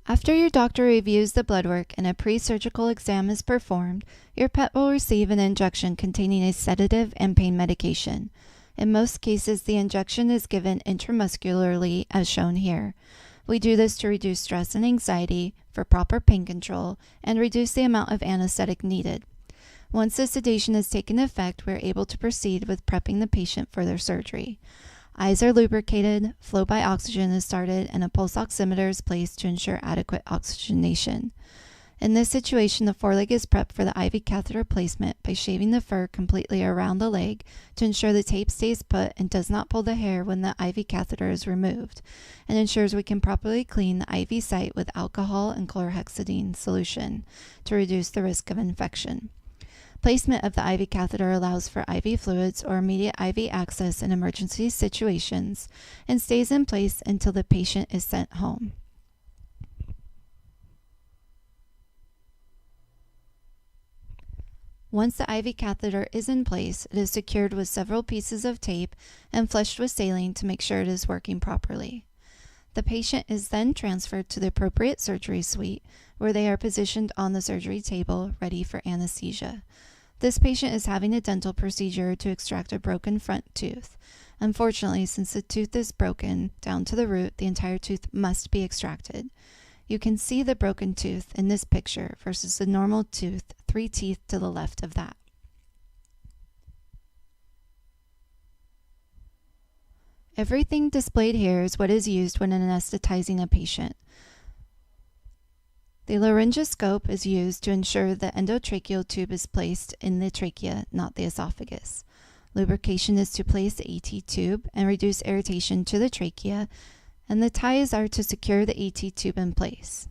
After your doctor reviews the blood work and a pre-surgical exam is performed, your pet will receive an injection containing a sedative and pain medication. In most cases, the injection is given intramuscularly as shown here. We do this to reduce stress and anxiety, for proper pain control, and reduce the amount of anesthetic needed. Once the sedation has taken effect, we are able to proceed with prepping the patient for their surgery. Eyes are lubricated, flow by oxygen is started, and a pulse oximeter is placed to ensure adequate oxygenation. In this situation, the foreleg is prepped for the IV catheter placement by shaving the fur completely around the leg to ensure the tape stays put and does not pull the hair when the IV catheter is removed, and ensures we can properly clean the IV site with alcohol and chlorhexidine solution to reduce the risk of infection. Placement of the IV catheter allows for IV fluids or immediate IV access in emergency situations and stays in place until the patient is sent home. Once the IV catheter is in place, it is secured with several pieces of tape and flushed with saline to make sure it is working properly. The patient is then transferred to the appropriate surgery suite, where they are positioned on the surgery table, ready for anesthesia. This patient is having a dental procedure to extract a broken front tooth. Unfortunately, since the tooth is broken down to the root, the entire tooth must be extracted. You can see the broken tooth in this picture versus the normal tooth, 3 teeth to the left of that. Everything displayed here is what is used when anesthetizing a patient. The laryngoscope is used to ensure the endotracheal tube is placed in the trachea, not the esophagus. Lubrication is to place the ET tube and reduce irritation to the trachea, and the ties are to secure the ET tube in place.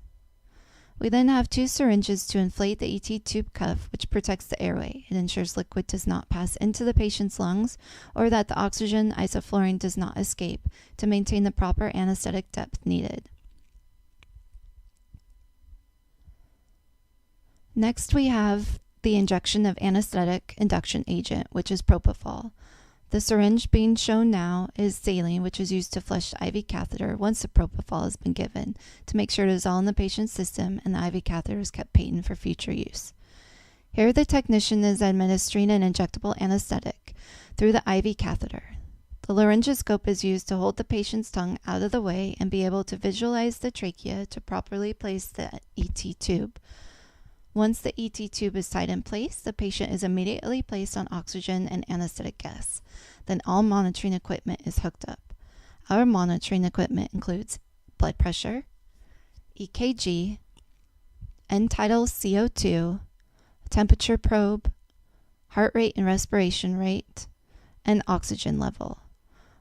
We then have 2 syringes to inflate the ET tube cuff, which protects the airway. It ensures liquid does not pass into the patient's lungs or that the oxygen isoflurane does not escape to maintain the proper anesthetic depth needed. Next, we have the injection of anesthetic induction agent, which is propofol. The syringe being shown now is saline, which is used to flush the IV catheter once the propofol has been given, to make sure it is all in the patient's system and the IV catheter is kept patent for future use. Here, the technician is administering an injectable anesthetic through the IV catheter. The laryngoscope is used to hold the patient's tongue out of the way and be able to visualize the trachea to properly place the ET tube. Once the ET tube is tied in place, the patient is immediately placed on oxygen and anesthetic gas. Then all monitoring equipment is hooked up. Our monitoring equipment includes blood pressure, EKG, end-tidal CO2, temperature probe, heart rate and respiration rate, and oxygen level.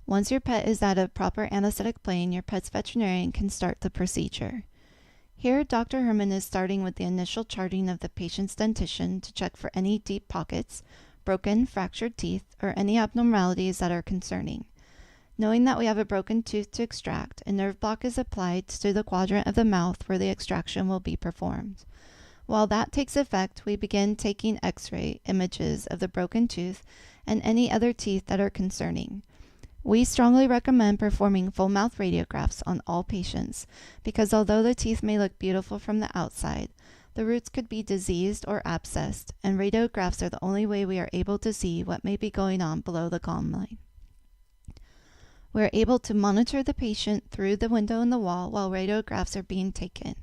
Once your pet is at a proper anesthetic plane, your pet's veterinarian can start the procedure. Here, Dr. Herman is starting with the initial charting of the patient's dentition to check for any deep pockets, broken, fractured teeth, or any abnormalities that are concerning. Knowing that we have a broken tooth to extract, a nerve block is applied to the quadrant of the mouth where the extraction will be performed. While that takes effect, we begin taking X-ray images of the broken tooth and any other teeth that are concerning. We strongly recommend performing full mouth radiographs on all patients because although the teeth may look beautiful from the outside, the roots could be diseased or abscessed, and radiographs are the only way we are able to see what may be going on below the gum line. We are able to monitor the patient through the window in the wall while radiographs are being taken.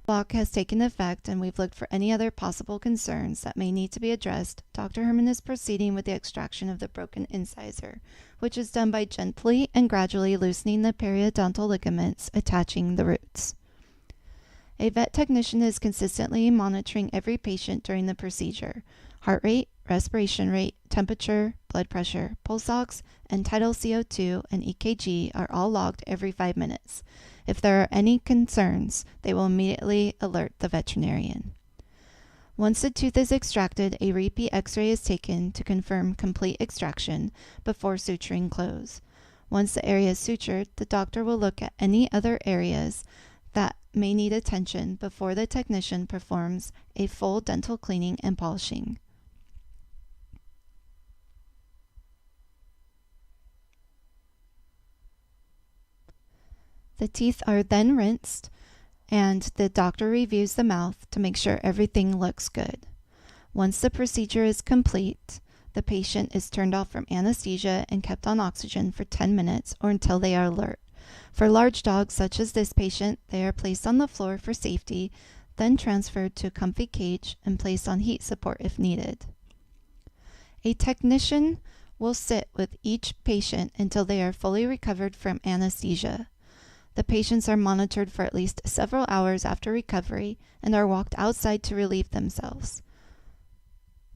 The block has taken effect and we've looked for any other possible concerns that may need to be addressed. Dr. Herman is proceeding with the extraction of the broken incisor, which is done by gently and gradually loosening the periodontal ligaments attaching the roots. A vet technician is consistently monitoring every patient during the procedure. Heart rate, respiration rate, temperature, blood pressure, pulse ox, end-tidal CO2, and EKG are all logged every 5 minutes. If there are any concerns, they will immediately alert the veterinarian. Once the tooth is extracted, a repeat X-ray is taken to confirm complete extraction before suturing close. Once the area is sutured, the doctor will look at any other areas that may need attention before the technician performs a full dental cleaning and polishing. The teeth are then rinsed and the doctor reviews the mouth to make sure everything looks good. Once the procedure is complete, the patient is turned off from anesthesia and kept on oxygen for 10 minutes or until they are alert. For large dogs such as this patient, they are placed on the floor for safety, then transferred to a comfy cage and placed on heat support if needed. A technician will sit with each patient until they are fully recovered from anesthesia. The patients are monitored for at least several hours after recovery and are walked outside to relieve themselves.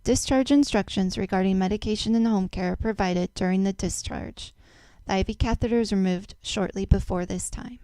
Discharge instructions regarding medication and home care are provided during the discharge. The IV catheter is removed shortly before this time.